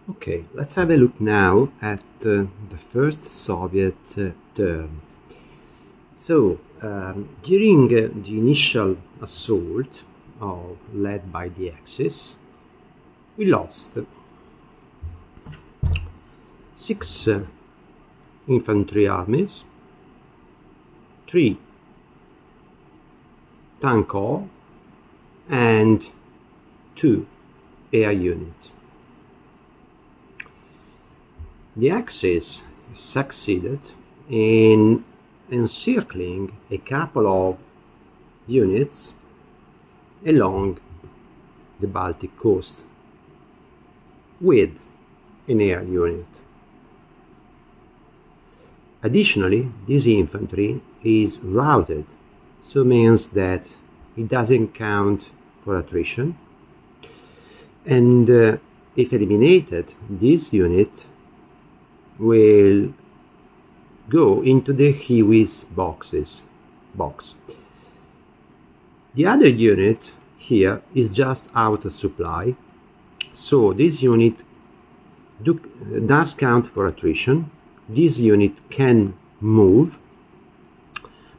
Okay, let's have a look now at the first Soviet term. So, during the initial assault led by the Axis, we lost 6 infantry armies, 3 tank corps, and 2 air units. The Axis succeeded in encircling a couple of units along the Baltic coast with an air unit. Additionally, this infantry is routed, so means that it doesn't count for attrition, and if eliminated, this unit will go into the Hiwis box. The other unit here is just out of supply, so this unit does count for attrition. This unit can move,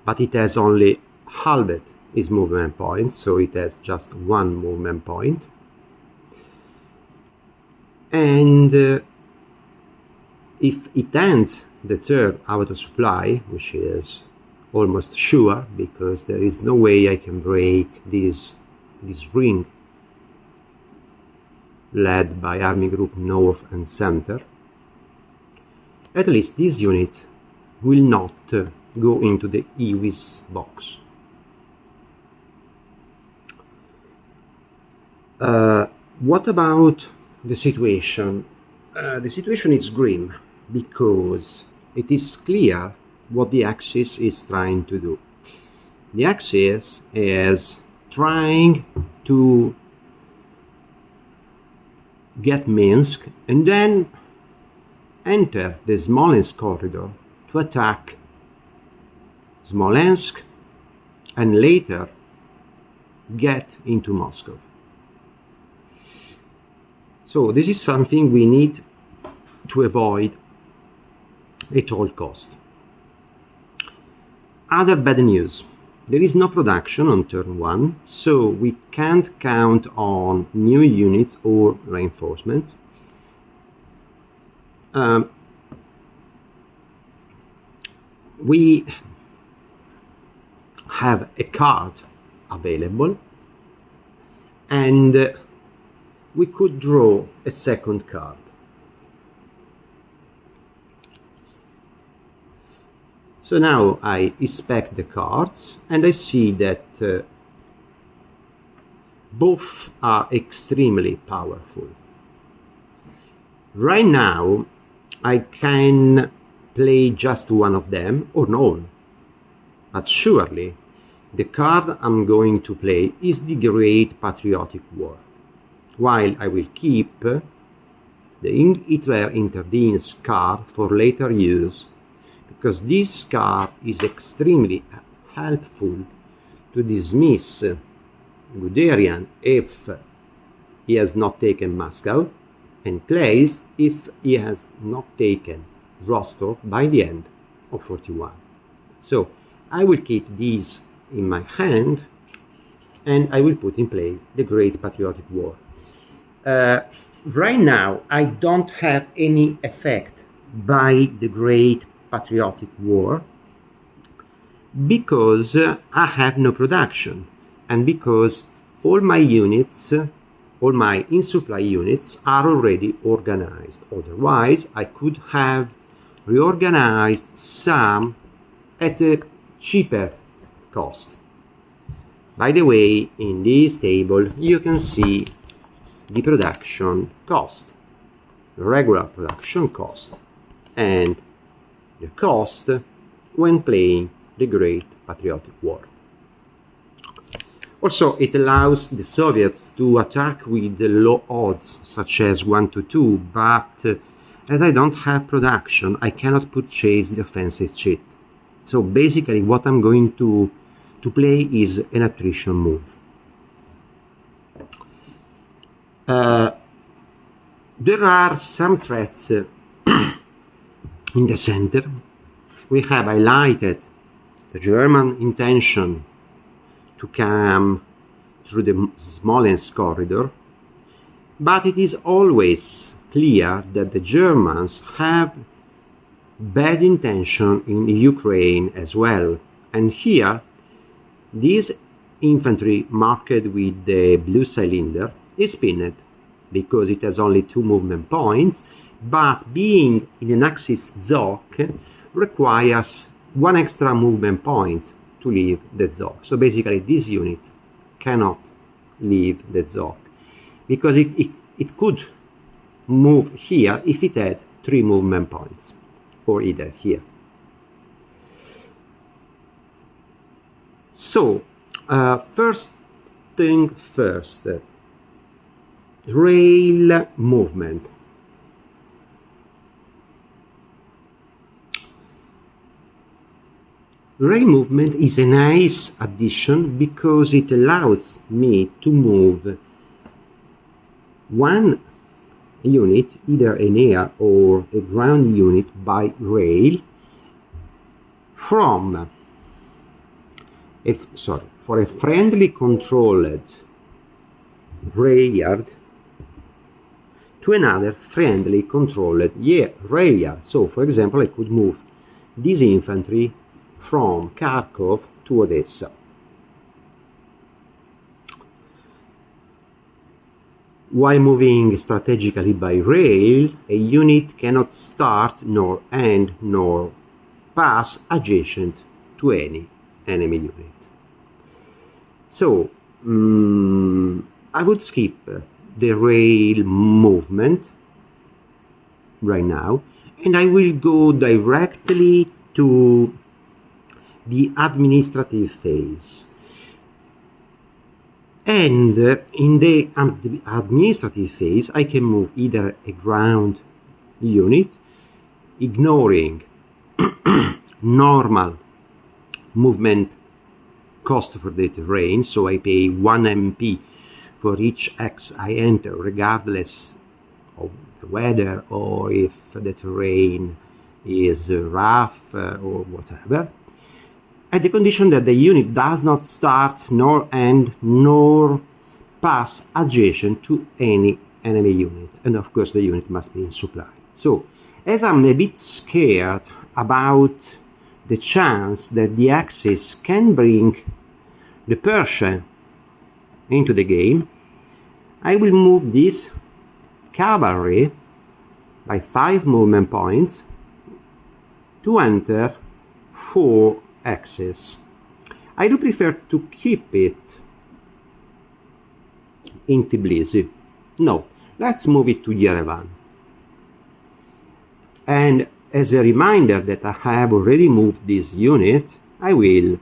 but it has only halved its movement points, so it has just 1 movement point. And if it ends the turn out of supply, which is almost sure because there is no way I can break this ring led by Army Group North and Center, at least this unit will not go into the Hiwis box. What about the situation? The situation is grim because it is clear what the Axis is trying to do. The Axis is trying to get Minsk and then enter the Smolensk corridor to attack Smolensk and later get into Moscow. So this is something we need to avoid at all cost. Other bad news: there is no production on turn 1, so we can't count on new units or reinforcements. We have a card available, and we could draw a second card. So now I inspect the cards and I see that both are extremely powerful. Right now I can play just one of them or none, but surely the card I'm going to play is the Great Patriotic War, while I will keep the Hitler Intervenes card for later use, because this card is extremely helpful to dismiss Guderian if he has not taken Moscow, and Kleist if he has not taken Rostov by the end of 41. So I will keep these in my hand and I will put in play the Great Patriotic War. Right now I don't have any effect by the Great Patriotic War because I have no production, and because all my units, all my in-supply units are already organized. Otherwise I could have reorganized some at a cheaper cost. By the way, in this table you can see the production cost, the regular production cost, and the cost when playing the Great Patriotic War. Also, it allows the Soviets to attack with low odds, such as 1-2, but as I don't have production, I cannot purchase the offensive cheat. So basically what I'm going to play is an attrition move. There are some threats in the center. We have highlighted the German intention to come through the Smolensk corridor, but it is always clear that the Germans have bad intention in Ukraine as well. And here, this infantry marked with the blue cylinder is pinned because it has only 2 movement points, but being in an axis ZOC requires 1 extra movement point to leave the ZOC. So basically this unit cannot leave the ZOC because it could move here if it had 3 movement points, or either here. So first thing first, rail movement. Rail movement is a nice addition because it allows me to move one unit, either an air or a ground unit, by rail from for a friendly controlled rail yard to another friendly controlled rail yard. So for example, I could move this infantry from Kharkov to Odessa. While moving strategically by rail, a unit cannot start, nor end, nor pass adjacent to any enemy unit. So I would skip the rail movement right now, and I will go directly to the administrative phase. And in the administrative phase, I can move either a ground unit, ignoring normal movement cost for the terrain, so I pay 1 MP for each X I enter, regardless of the weather or if the terrain is rough or whatever, at the condition that the unit does not start, nor end, nor pass adjacent to any enemy unit. And of course the unit must be in supply. So, as I'm a bit scared about the chance that the Axis can bring the Persian into the game, I will move this cavalry by 5 movement points to enter 4 axes. I do prefer to keep it in Tbilisi. No, let's move it to Yerevan. And as a reminder that I have already moved this unit, I will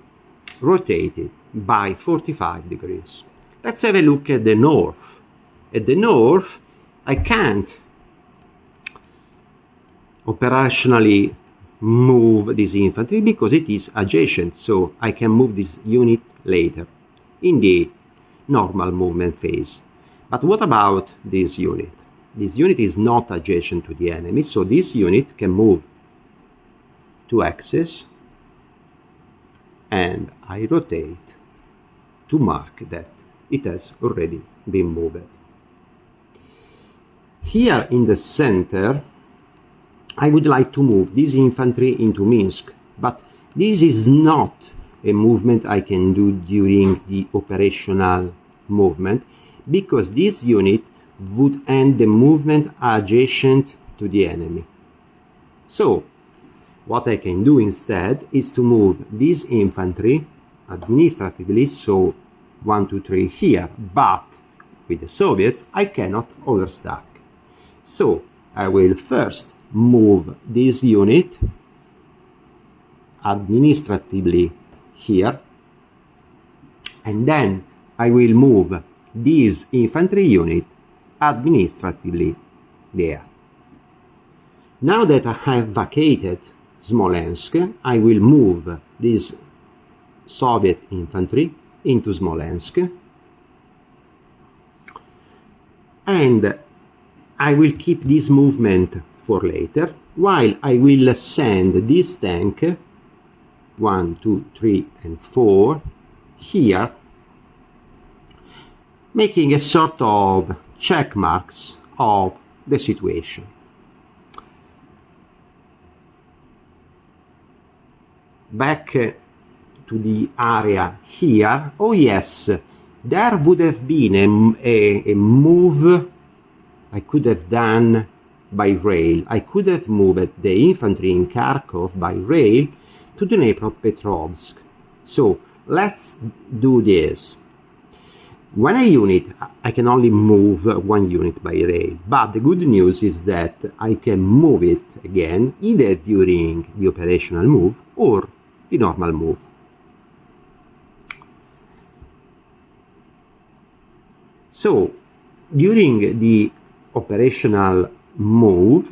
rotate it by 45 degrees. Let's have a look at the north. At the north, I can't operationally move this infantry because it is adjacent, so I can move this unit later in the normal movement phase. But what about this unit? This unit is not adjacent to the enemy, so this unit can move 2 axes, and I rotate to mark that it has already been moved. Here in the center, I would like to move this infantry into Minsk, but this is not a movement I can do during the operational movement, because this unit would end the movement adjacent to the enemy. So, what I can do instead is to move this infantry administratively, so 1, 2, 3 here, but with the Soviets I cannot overstack. So, I will first move this unit administratively here, and then I will move this infantry unit administratively there. Now that I have vacated Smolensk, I will move this Soviet infantry into Smolensk, and I will keep this movement for later, while I will send this tank 1, 2, 3 and 4 here, making a sort of check marks of the situation. Back to the area here. Oh yes, there would have been a move I could have done by rail. I could have moved the infantry in Kharkov by rail to Dnipropetrovsk. So let's do this. When a unit, I can only move one unit by rail, but the good news is that I can move it again either during the operational move or the normal move. So during the operational move,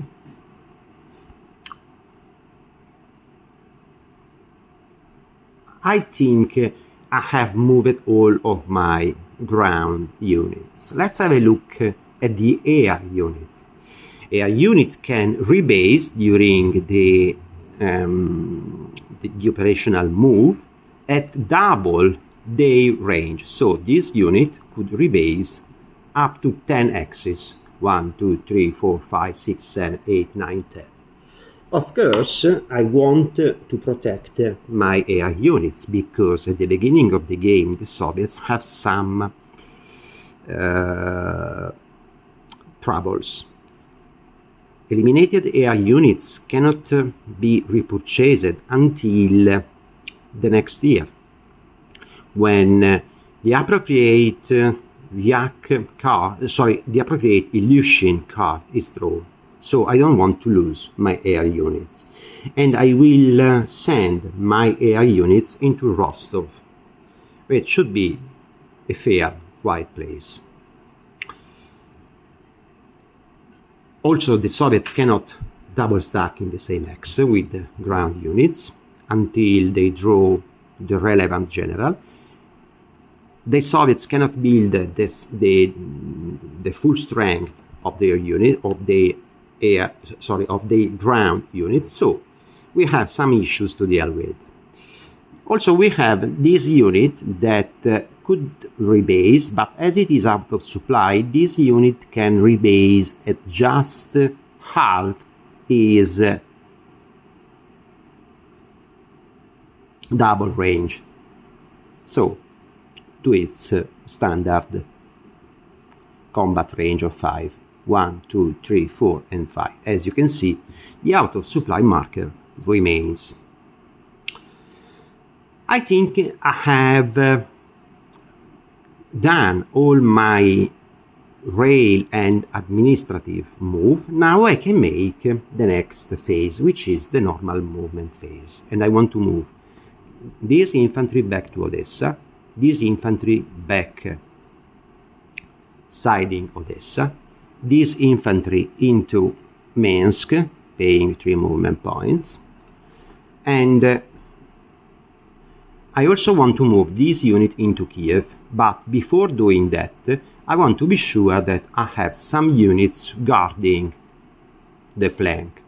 I think I have moved all of my ground units. Let's have a look at the air unit. Air unit can rebase during the operational move at double their range. So this unit could rebase up to 10 axes. 1, 2, 3, 4, 5, 6, 7, 8, 9, 10. Of course, I want to protect my air units, because at the beginning of the game the Soviets have some troubles. Eliminated air units cannot be repurchased until the next year, when the appropriate the appropriate Ilyushin card is drawn. So I don't want to lose my air units, and I will send my air units into Rostov, which should be a fair, quiet place. Also, the Soviets cannot double stack in the same axe with the ground units until they draw the relevant general. The Soviets cannot build the full strength of their unit, of the ground unit, so we have some issues to deal with. Also, we have this unit that could rebase, but as it is out of supply, this unit can rebase at just half its double range, so to its standard combat range of 5. 1, 2, 3, 4 and 5. As you can see, the out of supply marker remains. I think I have done all my rail and administrative move. Now I can make the next phase, which is the normal movement phase, and I want to move this infantry back to Odessa, this infantry back siding Odessa, this infantry into Minsk, paying 3 movement points, and I also want to move this unit into Kiev, but before doing that I want to be sure that I have some units guarding the flank.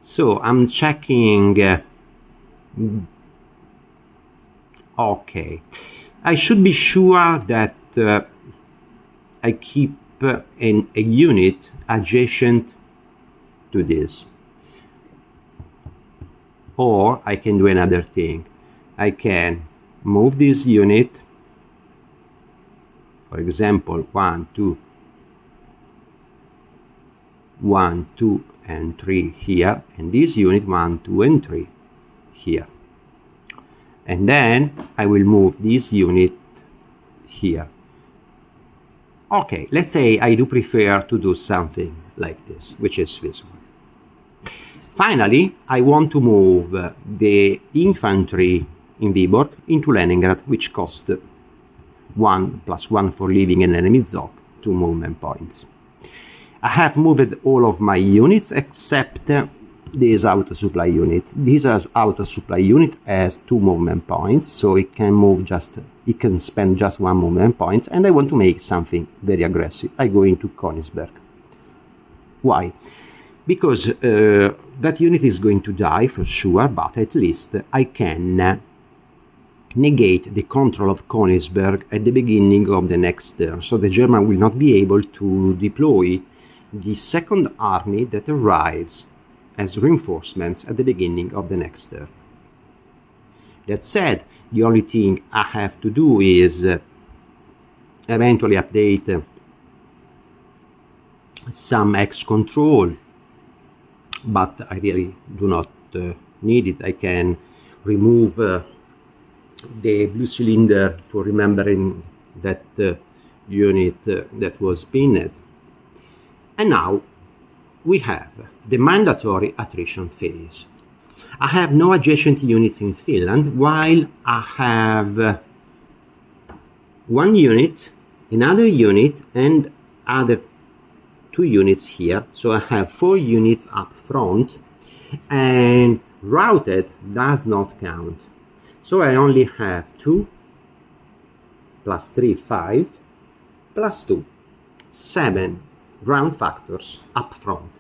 So I'm checking. Okay, I should be sure that I keep a unit adjacent to this. Or I can do another thing. I can move this unit, for example, 1, 2, 1, 2 and 3 here, and this unit 1, 2 and 3 here. And then I will move this unit here. Okay, let's say I do prefer to do something like this, which is visible. Finally, I want to move the infantry in Vyborg into Leningrad, which cost 1+1 for leaving an enemy ZOC, 2 movement points. I have moved all of my units except this auto supply unit. This auto supply unit has 2 movement points, so it can spend just 1 movement point, and I want to make something very aggressive. I go into Königsberg. Why? Because that unit is going to die for sure, but at least I can negate the control of Königsberg at the beginning of the next turn, so the German will not be able to deploy the second army that arrives as reinforcements at the beginning of the next turn. That said, the only thing I have to do is eventually update some X control, but I really do not need it. I can remove the blue cylinder for remembering that unit that was pinned. And now we have the mandatory attrition phase. I have no adjacent units in Finland, while I have 1 unit, another unit, and other 2 units here. So I have 4 units up front, and routed does not count. So I only have 2 plus 3, 5, plus 2, 7 ground factors up front.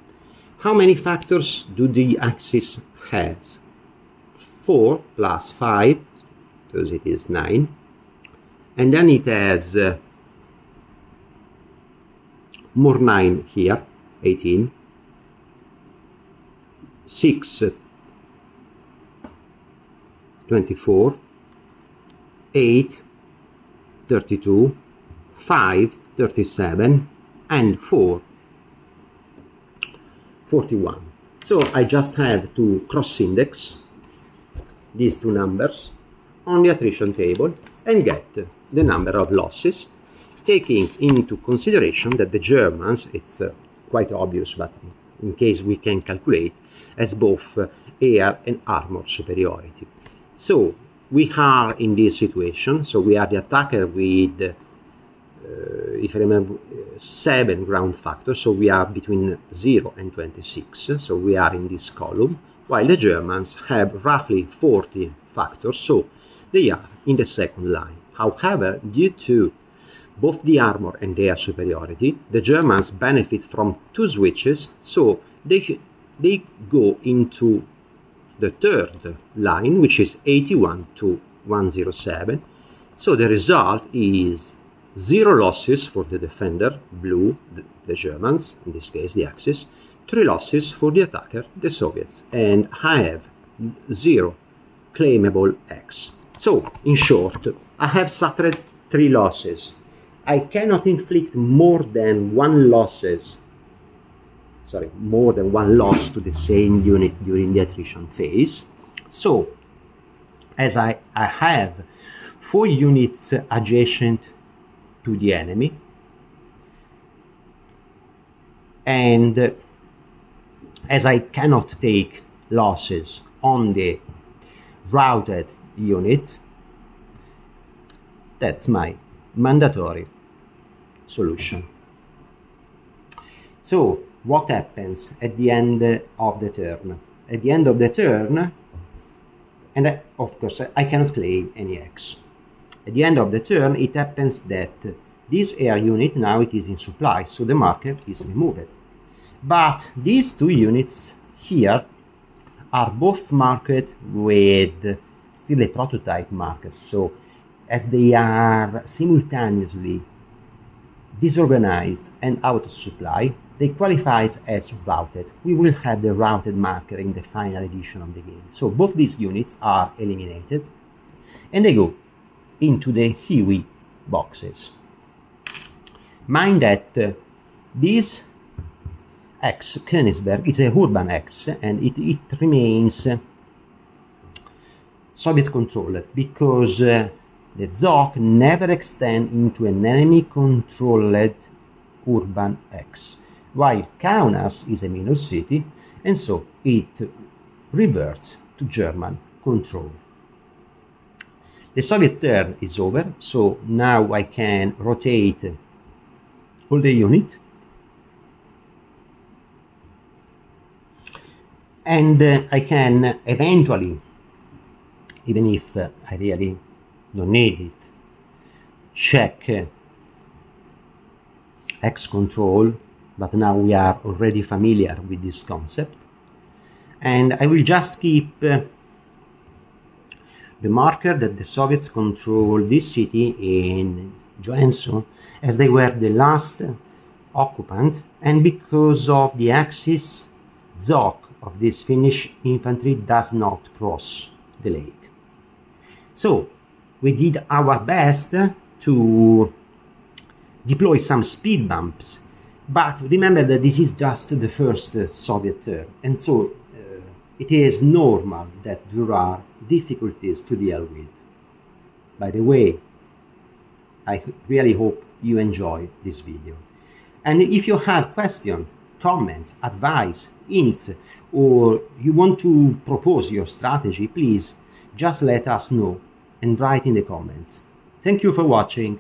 How many factors do the Axis has? 4 plus 5, because it is 9, and then it has more 9 here, 18, 6, 24, 8, 32, 5, 37, and 4, 41. So I just have to cross-index these 2 numbers on the attrition table and get the number of losses, taking into consideration that the Germans, it's quite obvious, but in case we can calculate, as both air and armor superiority. So we are in this situation, so we are the attacker with if I remember, 7 ground factors, so we are between 0 and 26, so we are in this column, while the Germans have roughly 40 factors, so they are in the second line. However, due to both the armor and their superiority, the Germans benefit from 2 switches, so they go into the third line, which is 81 to 107, so the result is 0 losses for the defender, blue, the Germans, in this case the Axis, 3 losses for the attacker, the Soviets, and I have 0 claimable X. So, in short, I have suffered 3 losses. I cannot inflict more than one loss to the same unit during the attrition phase. So, as I have 4 units adjacent to the enemy, and as I cannot take losses on the routed unit, that's my mandatory solution. So what happens at the end of the turn? At the end of the turn, and of course I cannot claim any X. At the end of the turn, it happens that this air unit now it is in supply, so the marker is removed. But these 2 units here are both marked with still a prototype marker, so as they are simultaneously disorganized and out of supply, they qualify as routed. We will have the routed marker in the final edition of the game. So both these units are eliminated and they go into the Hiwi boxes. Mind that this X, Königsberg, is a urban X, and it remains Soviet controlled because the ZOC never extend into an enemy controlled urban X, while Kaunas is a minor city, and so it reverts to German control. The Soviet turn is over, so now I can rotate all the unit and I can eventually, even if I really don't need it, check X control, but now we are already familiar with this concept, and I will just keep the marker that the Soviets controlled this city in Joensuu, as they were the last occupant, and because of the axis, Zog of this Finnish infantry does not cross the lake. So we did our best to deploy some speed bumps, but remember that this is just the first Soviet term, and so it is normal that there are difficulties to deal with. By the way, I really hope you enjoy this video. And if you have questions, comments, advice, hints, or you want to propose your strategy, please just let us know and write in the comments. Thank you for watching.